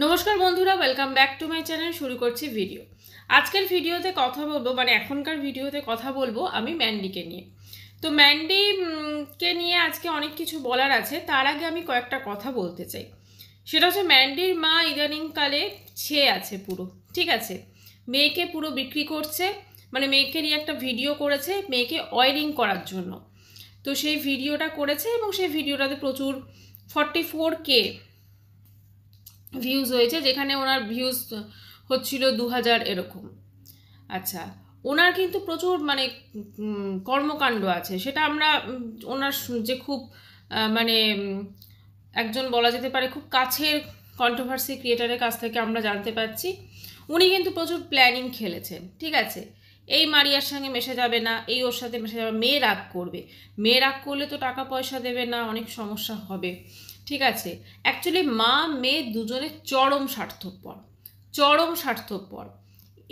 নমস্কার বন্ধুরা, welcome back to my channel. শুরু করছি ভিডিও। আজকের ভিডিওতে কথা বলবো, এখনকার ভিডিওতে কথা বলবো আমি ম্যান্ডিকে নিয়ে। তো ম্যান্ডি কে নিয়ে আজকে অনেক কিছু বলার আছে। তার আগে আমি কয়েকটা কথা বলতে চাই। সেটা হচ্ছে ম্যান্ডির মা ইদানিংকালে ছেয়ে আছে পুরো, ঠিক আছে। মেয়েকে পুরো বিক্রি করছে, মেয়েকে নিয়ে একটা ভিডিও করেছে মেয়েকে অয়েলিং করার জন্য। তো সেই ভিডিওটা করেছে এবং সেই ভিডিওটাতে প্রচুর 44K ভিউজ হয়েছে, যেখানে ওনার ভিউজ হচ্ছিল 2000 এরকম। আচ্ছা, ওনার কিন্তু প্রচুর কর্মকাণ্ড আছে, সেটা আমরা ওনার যে খুব একজন বলা যেতে পারে খুব কাছের কন্ট্রোভার্সি ক্রিয়েটারের কাছ থেকে আমরা জানতে পারছি। উনি কিন্তু প্রচুর প্ল্যানিং খেলেছেন, ঠিক আছে। এই মারিয়ার সঙ্গে মেশে যাবে না, এই ওর সাথে মেশে যাবে, মেয়ে রাগ করবে, মেয়ে রাগ করলে তো টাকা পয়সা দেবে না, অনেক সমস্যা হবে, ঠিক আছে। অ্যাকচুয়ালি মা মেয়ে দুজনে চরম স্বার্থপর।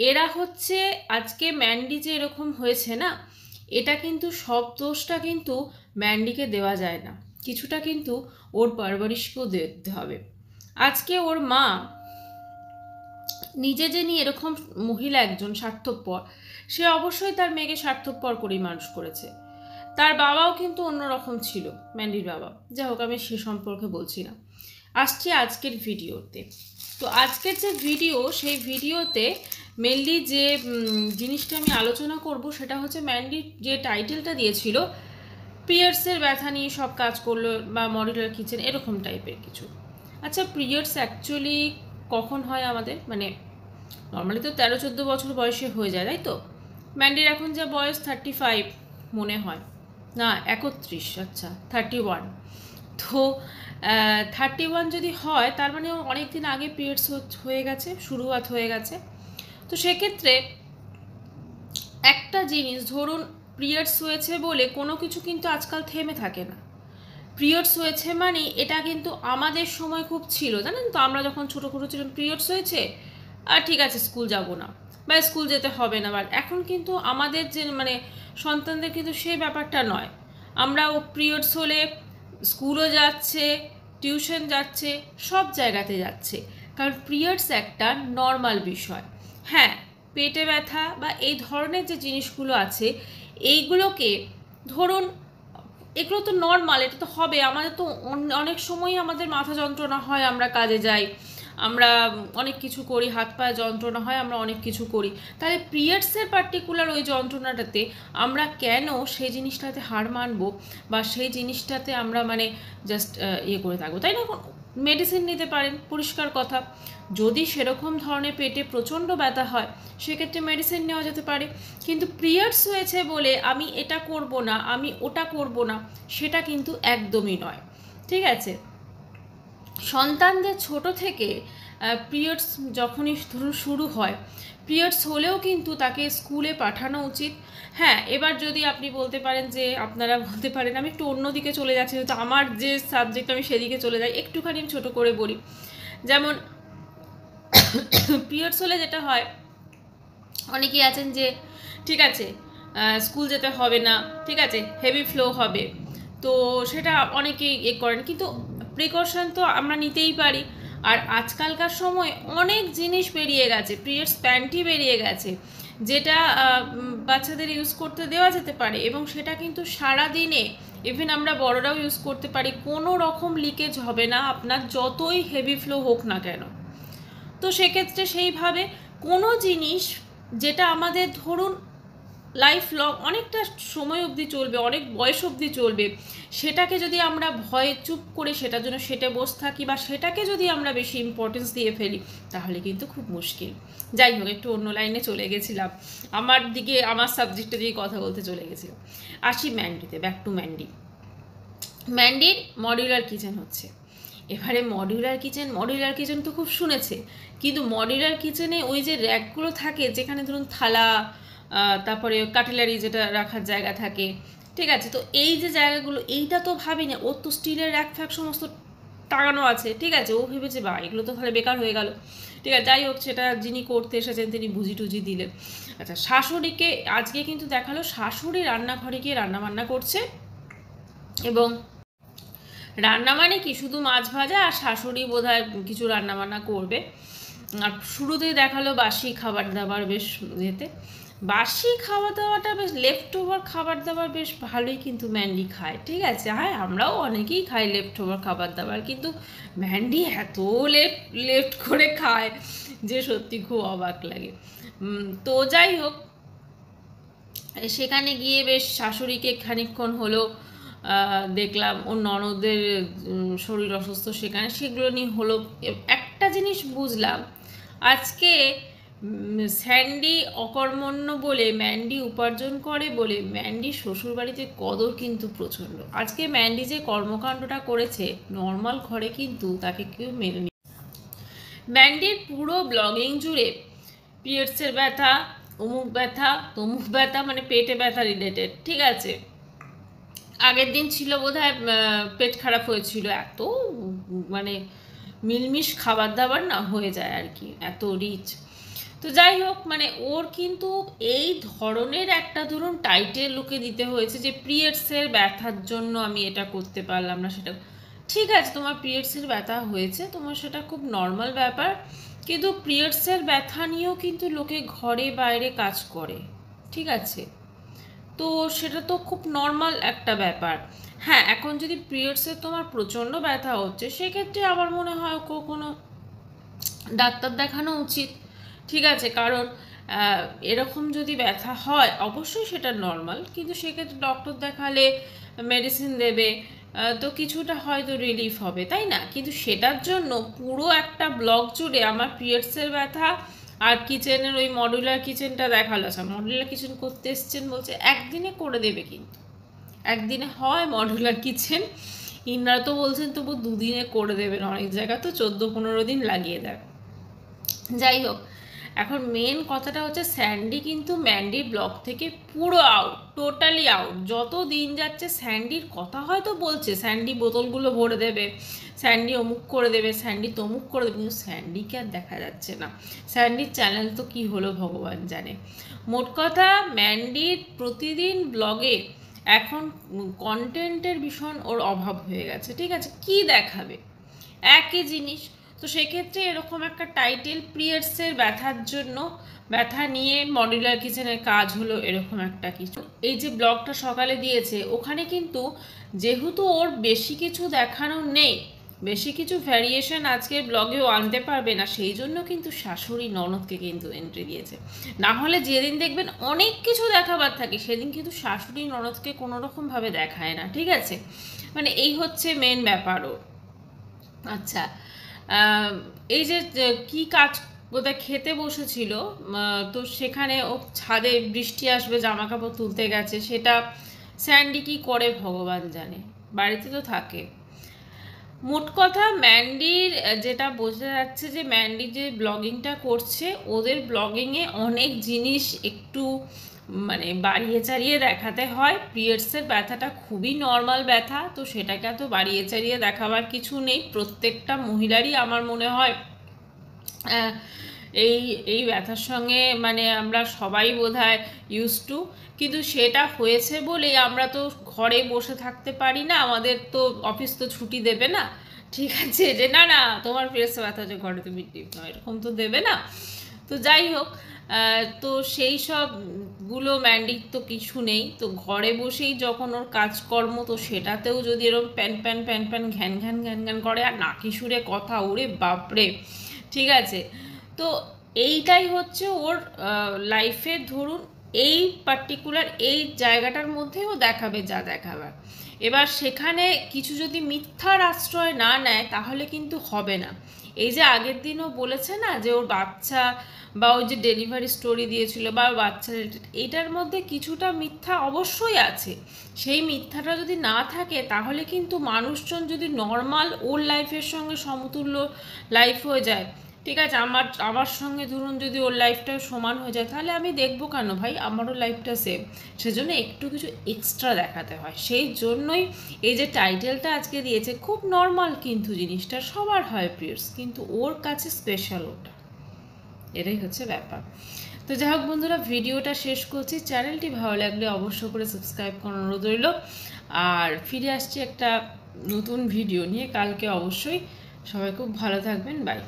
এরা হচ্ছে আজকে ম্যান্ডি যে এরকম হয়েছে না, এটা কিন্তু সব দোষটা কিন্তু ম্যান্ডিকে দেওয়া যায় না, কিছুটা কিন্তু ওর পারভারিশকেও দিতে হবে। আজকে ওর মা নিজে যে নিয়ে এরকম মহিলা একজন স্বার্থপর, সে অবশ্যই তার মেয়েকে স্বার্থপর করেই মানুষ করেছে। তার বাবাও কিন্তু অন্যরকম ছিল, ম্যান্ডির বাবা। যাই হোক, আমি সে সম্পর্কে বলছি না, আসছি আজকের ভিডিওতে। তো আজকের যে ভিডিও, সেই ভিডিওতে মেনলি যে জিনিসটা আমি আলোচনা করব সেটা হচ্ছে ম্যান্ডির যে টাইটেলটা দিয়েছিল পিরিয়ডসের ব্যথা নিয়ে সব কাজ করলো বা মডিউলার কিচেন এরকম টাইপের কিছু। আচ্ছা, পিরিয়ডস অ্যাকচুয়ালি কখন হয় আমাদের? নর্মালি তো 13-14 বছর বয়সে হয়ে যায়, তাই তো? ম্যান্ডির এখন যা বয়স 35 মনে হয়, না 31, আচ্ছা 31। তো 31 যদি হয়, তার মানে অনেক দিন আগে পিরিয়ডস হয়ে গেছে, শুরুয়াত হয়ে গেছে। তো সেক্ষেত্রে একটা জিনিস, ধরুন পিরিয়ডস হয়েছে বলে কোনো কিছু কিন্তু আজকাল থেমে থাকে না। পিরিয়ডস হয়েছে মানে এটা কিন্তু আমাদের সময় খুব ছিল, জানেন তো, আমরা যখন ছোটো ছিলাম পিরিয়ডস হয়েছে আর ঠিক আছে স্কুল যাব না বা স্কুল যেতে হবে না। বাট এখন কিন্তু আমাদের যে সন্তানদের কিন্তু সেই ব্যাপারটা নয়। আমরা ও পিরিয়ডস হলে স্কুলও যাচ্ছে, টিউশন যাচ্ছে, সব জায়গাতে যাচ্ছে, কারণ পিরিয়ডস একটা নর্মাল বিষয়। হ্যাঁ, পেটে ব্যথা বা এই ধরনের যে জিনিসগুলো আছে, এইগুলোকে ধরুন এগুলো তো নর্মাল, এটা তো হবে। আমাদের তো অনেক সময়ই আমাদের মাথা যন্ত্রণা হয়, আমরা কাজে যাই, আমরা অনেক কিছু করি, হাত পায়ে যন্ত্রণা হয়, আমরা অনেক কিছু করি। তাহলে পিরিয়ডসের পার্টিকুলার ওই যন্ত্রণাটাতে আমরা কেন সেই জিনিসটাতে হার মানবো বা সেই জিনিসটাতে আমরা জাস্ট ইয়ে করে থাকবো, তাই না? মেডিসিন নিতে পারেন, পরিষ্কার কথা। যদি সেরকম ধরনের পেটে প্রচণ্ড ব্যথা হয়, সেক্ষেত্রে মেডিসিন নেওয়া যেতে পারে। কিন্তু পিরিয়ডস হয়েছে বলে আমি এটা করব না, আমি ওটা করব না, সেটা কিন্তু একদমই নয়, ঠিক আছে। সন্তানদের ছোট থেকে পিরিয়ডস যখনই ধরুন শুরু হয়, পিরিয়ডস হলেও কিন্তু তাকে স্কুলে পাঠানো উচিত। হ্যাঁ, এবার যদি আপনি বলতে পারেন যে, আপনারা বলতে পারেন, আমি একটু অন্যদিকে চলে যাচ্ছি, হয়তো আমার যে সাবজেক্ট আমি সেদিকে চলে যাই, একটুখানি ছোট করে বলি। যেমন পিরিয়ডস হলে যেটা হয়, অনেকেই আছেন যে ঠিক আছে স্কুল যেতে হবে না, ঠিক আছে হেভি ফ্লো হবে, তো সেটা অনেকেই করেন, কিন্তু প্রিকশন তো আমরা নিতেই পারি। আর আজকালকার সময় অনেক জিনিস বেরিয়ে গেছে, পিরিয়ডস প্যান্টি বেরিয়ে গেছে, যেটা বাচ্চাদের ইউজ করতে দেওয়া যেতে পারে, এবং সেটা কিন্তু সারা দিনে ইভেন আমরা বড়রাও ইউজ করতে পারি, কোনো রকম লিকেজ হবে না আপনার, যতই হেভি ফ্লো হোক না কেন। তো সেক্ষেত্রে সেইভাবে কোনো জিনিস যেটা আমাদের ধরুন লাইফ লং অনেকটা সময় অবধি চলবে, অনেক বয়স অবধি চলবে, সেটাকে যদি আমরা ভয়ে চুপ করে সেটার জন্য সেটে বসে থাকি বা সেটাকে যদি আমরা বেশি ইম্পর্টেন্স দিয়ে ফেলি, তাহলে কিন্তু খুব মুশকিল। যাই হোক, একটু অন্য লাইনে চলে গেছিলাম, আমার সাবজেক্টে দিয়ে কথা বলতে চলে গেছিলাম। আসি ম্যান্ডিতে, ব্যাক টু ম্যান্ডি। ম্যান্ডির মডিউলার কিচেন হচ্ছে। এবারে মডিউলার কিচেন তো খুব শুনেছে, কিন্তু মডিউলার কিচেনে ওই যে র্যাকগুলো থাকে, যেখানে ধরুন থালা, তারপরে কাটলারি যেটা রাখার জায়গা থাকে, ঠিক আছে। তো এই যে জায়গাগুলো, এইটা তো ভাবি না, ওর তো স্টিলের র্যাক ফ্যাক সমস্ত টাঙানো আছে, ঠিক আছে। ও ভেবেছে বা এগুলো তো তাহলে বেকার হয়ে গেল, ঠিক আছে। যাই হোক, সেটা যিনি করতে এসেছেন তিনি বুঝি টুজি দিলেন। আচ্ছা, শাশুড়িকে আজকে কিন্তু দেখালো শাশুড়ি রান্নাঘরে গিয়ে রান্নাবান্না করছে, এবং রান্না মানে কি, শুধু মাছ ভাজা, আর শাশুড়ি বোধহয় কিছু রান্না বান্না করবে। আর শুরুতেই দেখালো বাসি খাবার দাবার বেশ যেতে, বাসি খাওয়া দাওয়াটা বেশ, লেফট ওভার খাবার দাবার বেশ ভালোই কিন্তু ম্যান্ডি খায়, ঠিক আছে। হ্যাঁ, আমরাও অনেকেই খাই লেফট ওভার খাবার দাবার, কিন্তু ম্যান্ডি এত লেফট করে খায় যে সত্যি খুব অবাক লাগে। তো যাই হোক, সেখানে গিয়ে বেশ শাশুড়িকে খানিকক্ষণ হলো দেখলাম, ওর ননদের শরীর অসুস্থ, সেগুলো নিয়ে হলো। একটা জিনিস বুঝলাম, আজকে স্যান্ডি অকর্মণ্য বলে, ম্যান্ডি উপার্জন করে বলে, ম্যান্ডি শ্বশুরবাড়িতে কদর কিন্তু প্রচণ্ড। আজকে ম্যান্ডি যে কর্মকাণ্ডটা করেছে, নর্মাল ঘরে কিন্তু তাকে কেউ মেনে নি। ম্যান্ডির পুরো ব্লগিং জুড়ে পিরিয়ডসের ব্যথা, অমুক ব্যথা, তমুক ব্যথা, মানে পেটে ব্যথা রিলেটেড, ঠিক আছে। আগের দিন ছিল বোধহয় পেট খারাপ হয়েছিল, এত মানে মিলমিশ খাবার দাবার না হয়ে যায় আর কি, এত রিচ। তো যাই হোক, মানে ওর কিন্তু এই ধরনের একটা ধরুন টাইটেল লোকে দিতে হয়েছে যে পিরিয়ডসের ব্যথার জন্য আমি এটা করতে পারলাম না, সেটা ঠিক আছে, তোমার পিরিয়ডসের ব্যথা হয়েছে, তোমার সেটা খুব নর্মাল ব্যাপার, কিন্তু পিরিয়ডসের ব্যথা নিয়েও কিন্তু লোকে ঘরে বাইরে কাজ করে, ঠিক আছে। তো সেটা তো খুব নর্মাল একটা ব্যাপার। হ্যাঁ, এখন যদি পিরিয়ডসের তোমার প্রচণ্ড ব্যথা হচ্ছে, সেক্ষেত্রে আমার মনে হয় কোনো ডাক্তার দেখানো উচিত, ঠিক আছে। কারণ এরকম যদি ব্যথা হয়, অবশ্যই সেটা নর্মাল, কিন্তু সেক্ষেত্রে ডক্টর দেখালে মেডিসিন দেবে, তো কিছুটা হয়তো রিলিফ হবে, তাই না? কিন্তু সেটার জন্য পুরো একটা ব্লগ জুড়ে আমার পিরিয়ডসের ব্যথা আর কিচেনের ওই মডুলার কিচেনটা দেখালো। আচ্ছা, মডুলার কিচেন করতে এসছেন বলছে, একদিনে করে দেবে, কিন্তু একদিনে হয় মডুলার কিচেন? ইনারা তো বলছেন তবু দুদিনে করে দেবেন, অনেক জায়গা তো 14-15 দিন লাগিয়ে দেয়। যাই হোক, এখন মেন কথাটা হচ্ছে স্যান্ডি কিন্তু ম্যান্ডির ব্লগ থেকে পুরো আউট, টোটালি আউট। যত দিন যাচ্ছে স্যান্ডির কথা হয়তো বলছে, স্যান্ডি বোতলগুলো ভরে দেবে, স্যান্ডি অমুক করে দেবে, স্যান্ডি তমুক করে দেবে, কিন্তু স্যান্ডিকে আর দেখা যাচ্ছে না। স্যান্ডির চ্যানেল তো কি হলো ভগবান জানে। মোট কথা, ম্যান্ডির প্রতিদিন ব্লগে এখন কন্টেন্টের ভীষণ ওর অভাব হয়ে গেছে, ঠিক আছে। কি দেখাবে, একই জিনিস। তো সেক্ষেত্রে এরকম একটা টাইটেল, পিরিয়ডসের ব্যথার জন্য, ব্যথা নিয়ে মডুলার কিচেনের কাজ হলো, এরকম একটা কিছু। এই যে ব্লগটা সকালে দিয়েছে, ওখানে কিন্তু যেহেতু ওর বেশি কিছু দেখানো নেই, বেশি কিছু ভ্যারিয়েশন আজকের ব্লগেও আনতে পারবে না, সেই জন্য কিন্তু শাশুড়ি ননদকে কিন্তু এন্ট্রি দিয়েছে। না হলে যেদিন দেখবেন অনেক কিছু দেখাবার থাকে, সেদিন কিন্তু শাশুড়ি ননদকে কোনো রকমভাবে দেখায় না, ঠিক আছে। মানে এই হচ্ছে মেন ব্যাপারও। আচ্ছা, এই যে কি কাজ, বোধহয় খেতে বসেছিল, তো সেখানে ও ছাদে বৃষ্টি আসবে, জামা কাপড় তুলতে গেছে, সেটা স্যান্ডি কি করে ভগবান জানে, বাড়িতে তো থাকে। মোট কথা, ম্যান্ডির যেটা বোঝা যাচ্ছে যে ম্যান্ডি যে ব্লগিংটা করছে, ওদের ব্লগিংয়ে অনেক জিনিস একটু মানে বাড়িয়ে চাড়িয়ে দেখাতে হয়। পিরিয়ডসের ব্যথাটা খুবই নর্মাল ব্যথা, তো সেটাকে এত বাড়িয়ে চাড়িয়ে দেখাবার কিছু নেই। প্রত্যেকটা মহিলারই আমার মনে হয় এই এই ব্যথার সঙ্গে মানে আমরা সবাই বোধহয় ইউজ টু, কিন্তু সেটা হয়েছে বলেই আমরা তো ঘরে বসে থাকতে পারি না, আমাদের তো অফিস তো ছুটি দেবে না, ঠিক আছে, যে না না তোমার পিরিয়ডসে ব্যথা হচ্ছে ঘরে তুমি এরকম তো দেবে না। তো যাই হোক, তো সেই সবগুলো ম্যান্ডির তো কিছু নেই, তো ঘরে বসেই যখন ওর কাজকর্ম, তো সেটাতেও যদি এরকম প্যান প্যান প্যান প্যান ঘ্যান ঘ্যান ঘ্যান ঘ্যান করে, আর নাকি সুরে কথা, ওরে বাপরে, ঠিক আছে। তো এইটাই হচ্ছে ওর লাইফের, ধরুন এই পার্টিকুলার এই জায়গাটার মধ্যেও দেখাবে যা দেখাবার। এবার সেখানে কিছু যদি মিথ্যার আশ্রয় না নেয়, তাহলে কিন্তু হবে না। এই যে আগের দিনও বলেছে না যে ওর বাচ্চা, বা ওই যে ডেলিভারি স্টোরি দিয়েছিল, বা বাচ্চা রিলেটেড, এইটার মধ্যে কিছুটা মিথ্যা অবশ্যই আছে। সেই মিথ্যাটা যদি না থাকে, তাহলে কিন্তু মানুষজন যদি নর্মাল ওর লাইফের সঙ্গে সমতুল্য লাইফ হয়ে যায়, ঠিক আছে, আমার সঙ্গে ধরুন যদি ওর লাইফটাও সমান হয়ে যায়, তাহলে আমি দেখবো কেন ভাই, আমারও লাইফটা সেম। সেজন্য একটু কিছু এক্সট্রা দেখাতে হয়, সেই জন্যই এই যে টাইটেলটা আজকে দিয়েছে। খুব নর্মাল কিন্তু জিনিসটা সবার হয় পিরিয়ডস, কিন্তু ওর কাছে স্পেশাল ওটা, এটাই হচ্ছে ব্যাপার। তো যাই হোক বন্ধুরা, ভিডিওটা শেষ করছি। চ্যানেলটি ভালো লাগলে অবশ্য করে সাবস্ক্রাইব করার অনুরোধ রইল। আর ফিরে আসছি একটা নতুন ভিডিও নিয়ে কালকে অবশ্যই। সবাই খুব ভালো থাকবেন, বাই।